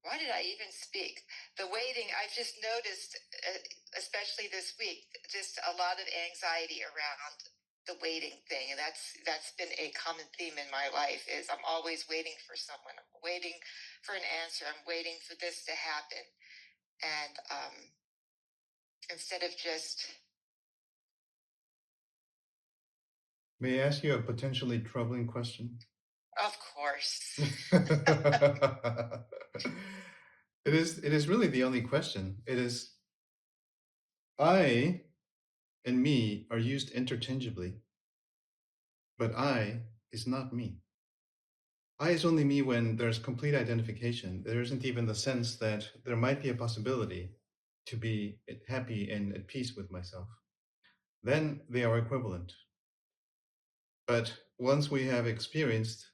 why did I even speak? The waiting, I've just noticed, especially this week, just a lot of anxiety around the waiting thing. And that's been a common theme in my life is I'm always waiting for someone. I'm waiting for an answer. I'm waiting for this to happen. And instead of just... May I ask you a potentially troubling question? Of course. It is really the only question. It is I and me are used interchangeably, but I is not me. I is only me when there's complete identification. There isn't even the sense that there might be a possibility to be happy and at peace with myself. Then they are equivalent. But once we have experienced,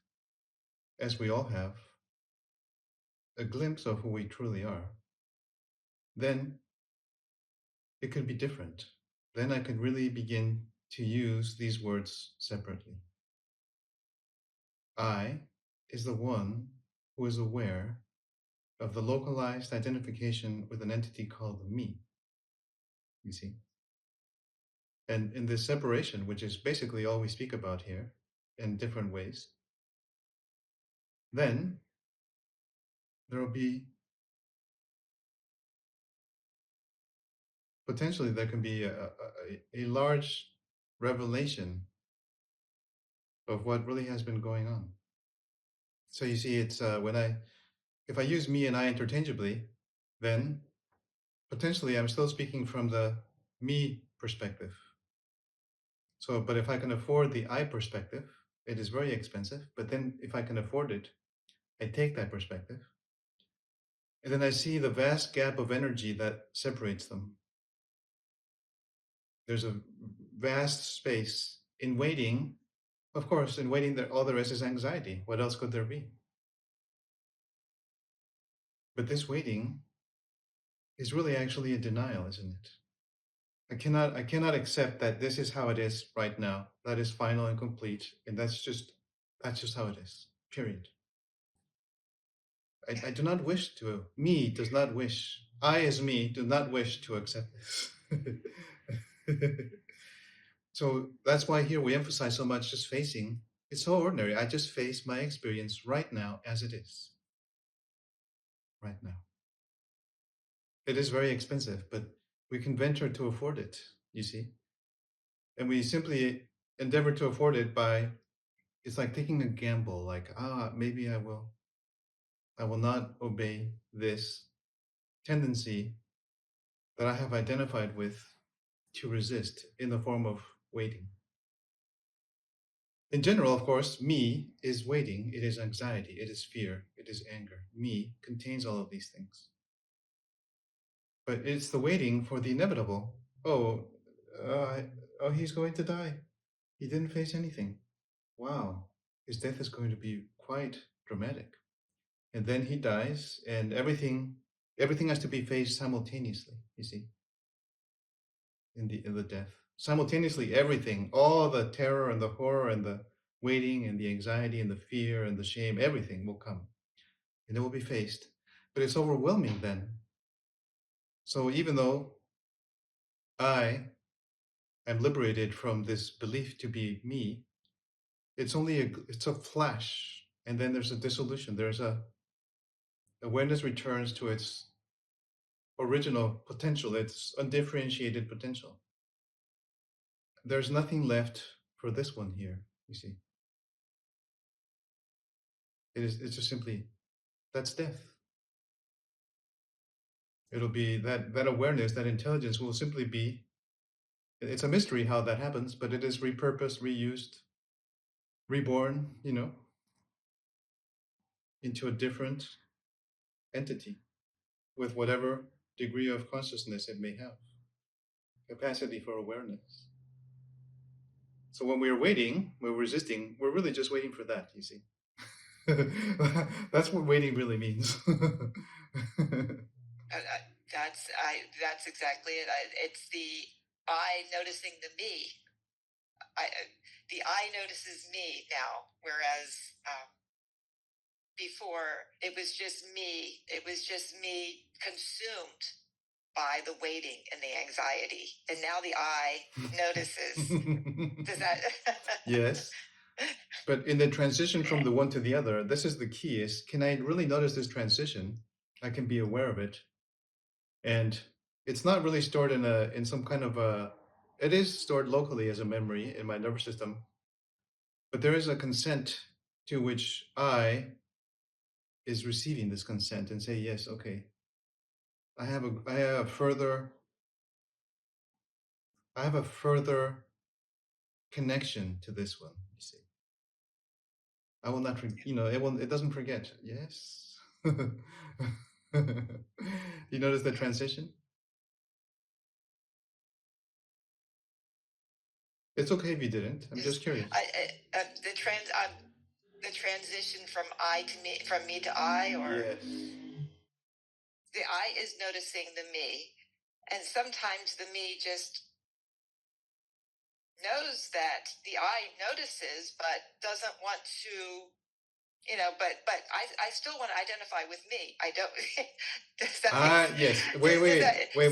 as we all have, a glimpse of who we truly are, then it could be different. Then I could really begin to use these words separately. I is the one who is aware of the localized identification with an entity called me, you see. And in this separation, which is basically all we speak about here in different ways, then there will be potentially there can be a large revelation of what really has been going on. So you see, it's if I use me and I interchangeably, then potentially I'm still speaking from the me perspective. So, but if I can afford the I perspective, it is very expensive. But then if I can afford it, I take that perspective. And then I see the vast gap of energy that separates them. There's a vast space in waiting. Of course, in waiting, all there is anxiety. What else could there be? But this waiting is really actually a denial, isn't it? I cannot accept that this is how it is right now. That is final and complete, and that's just how it is. Period. I do not wish to. Me does not wish. I, as me, do not wish to accept this. So that's why here we emphasize so much just facing. It's so ordinary. I just face my experience right now as it is. Right now. It is very expensive, but we can venture to afford it, you see. And we simply endeavor to afford it by, it's like taking a gamble, like, maybe I will not obey this tendency that I have identified with to resist in the form of waiting. In general, of course, me is waiting, it is anxiety, it is fear, it is anger. Me contains all of these things. But it's the waiting for the inevitable. He's going to die. He didn't face anything. Wow, his death is going to be quite dramatic. And then he dies, and everything has to be faced simultaneously, you see, in the death. Simultaneously, everything, all the terror and the horror and the waiting and the anxiety and the fear and the shame, everything will come. And it will be faced. But it's overwhelming then. So even though I am liberated from this belief to be me, it's a flash, and then there's a dissolution. There's a awareness returns to its original potential, its undifferentiated potential. There's nothing left for this one here, you see. It's just simply, that's death. It'll be that awareness, that intelligence will simply be, it's a mystery how that happens, but it is repurposed, reused, reborn, into a different entity with whatever degree of consciousness it may have, capacity for awareness. So when we're waiting, we're resisting, we're really just waiting for that, you see. That's what waiting really means. That's exactly it. It's the I noticing the me. The I notices me now, whereas before it was just me. It was just me consumed by the waiting and the anxiety. And now the I notices. Does that? Yes. But in the transition from the one to the other, this is the key is, can I really notice this transition? I can be aware of it. And it's not really stored in some kind of a, it is stored locally as a memory in my nervous system, but there is a consent to which I is receiving this consent and say, yes, okay, I have a further connection to this one. You see, I will not, it doesn't forget. Yes. You notice the transition? It's okay if you didn't. I'm just curious. The transition from I to me, from me to I, or Yes. the I is noticing the me, and sometimes the me just knows that the I notices, but doesn't want to, but I still want to identify with me. I don't. Does that make Yes.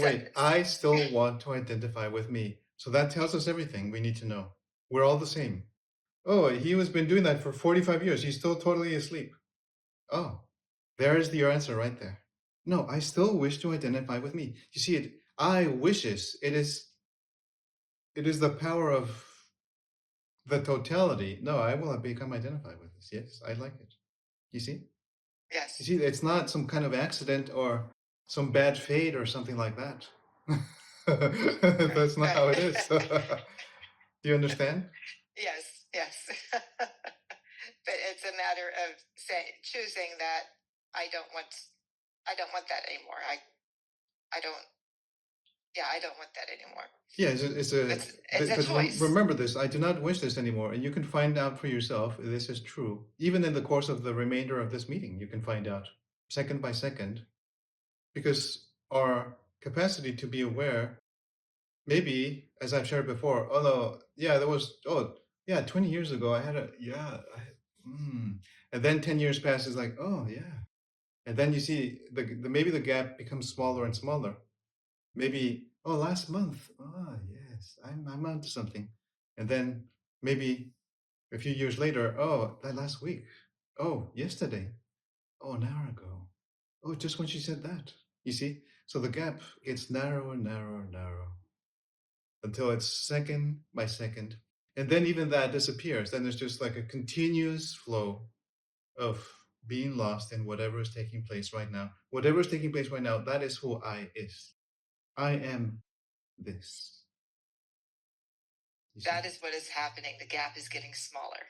Wait. I still want to identify with me. So that tells us everything we need to know. We're all the same. Oh, he has been doing that for 45 years. He's still totally asleep. Oh, there is your answer right there. No, I still wish to identify with me. You see it. I wishes. It is the power of the totality. No, I will become identified with this. Yes, I like it. You see? Yes. You see, it's not some kind of accident or some bad fate or something like that. That's not how it is. Do you understand? Yes, yes. But it's a matter of choosing that I don't want that anymore. I don't. Yeah, I don't want that anymore. Yeah, it's a choice. Remember this, I do not wish this anymore. And you can find out for yourself if this is true. Even in the course of the remainder of this meeting, you can find out second by second. Because our capacity to be aware, maybe, as I've shared before, oh no, yeah, 20 years ago, I had and then 10 years passes like, oh yeah. And then you see maybe the gap becomes smaller and smaller. Maybe, oh, last month. Oh, yes, I'm onto something. And then maybe a few years later, oh, that last week. Oh, yesterday. Oh, an hour ago. Oh, just when she said that. You see? So the gap gets narrower, narrower, narrower until it's second by second. And then even that disappears. Then there's just like a continuous flow of being lost in whatever is taking place right now. Whatever is taking place right now, that is who I is. I am this. That is what is happening. The gap is getting smaller.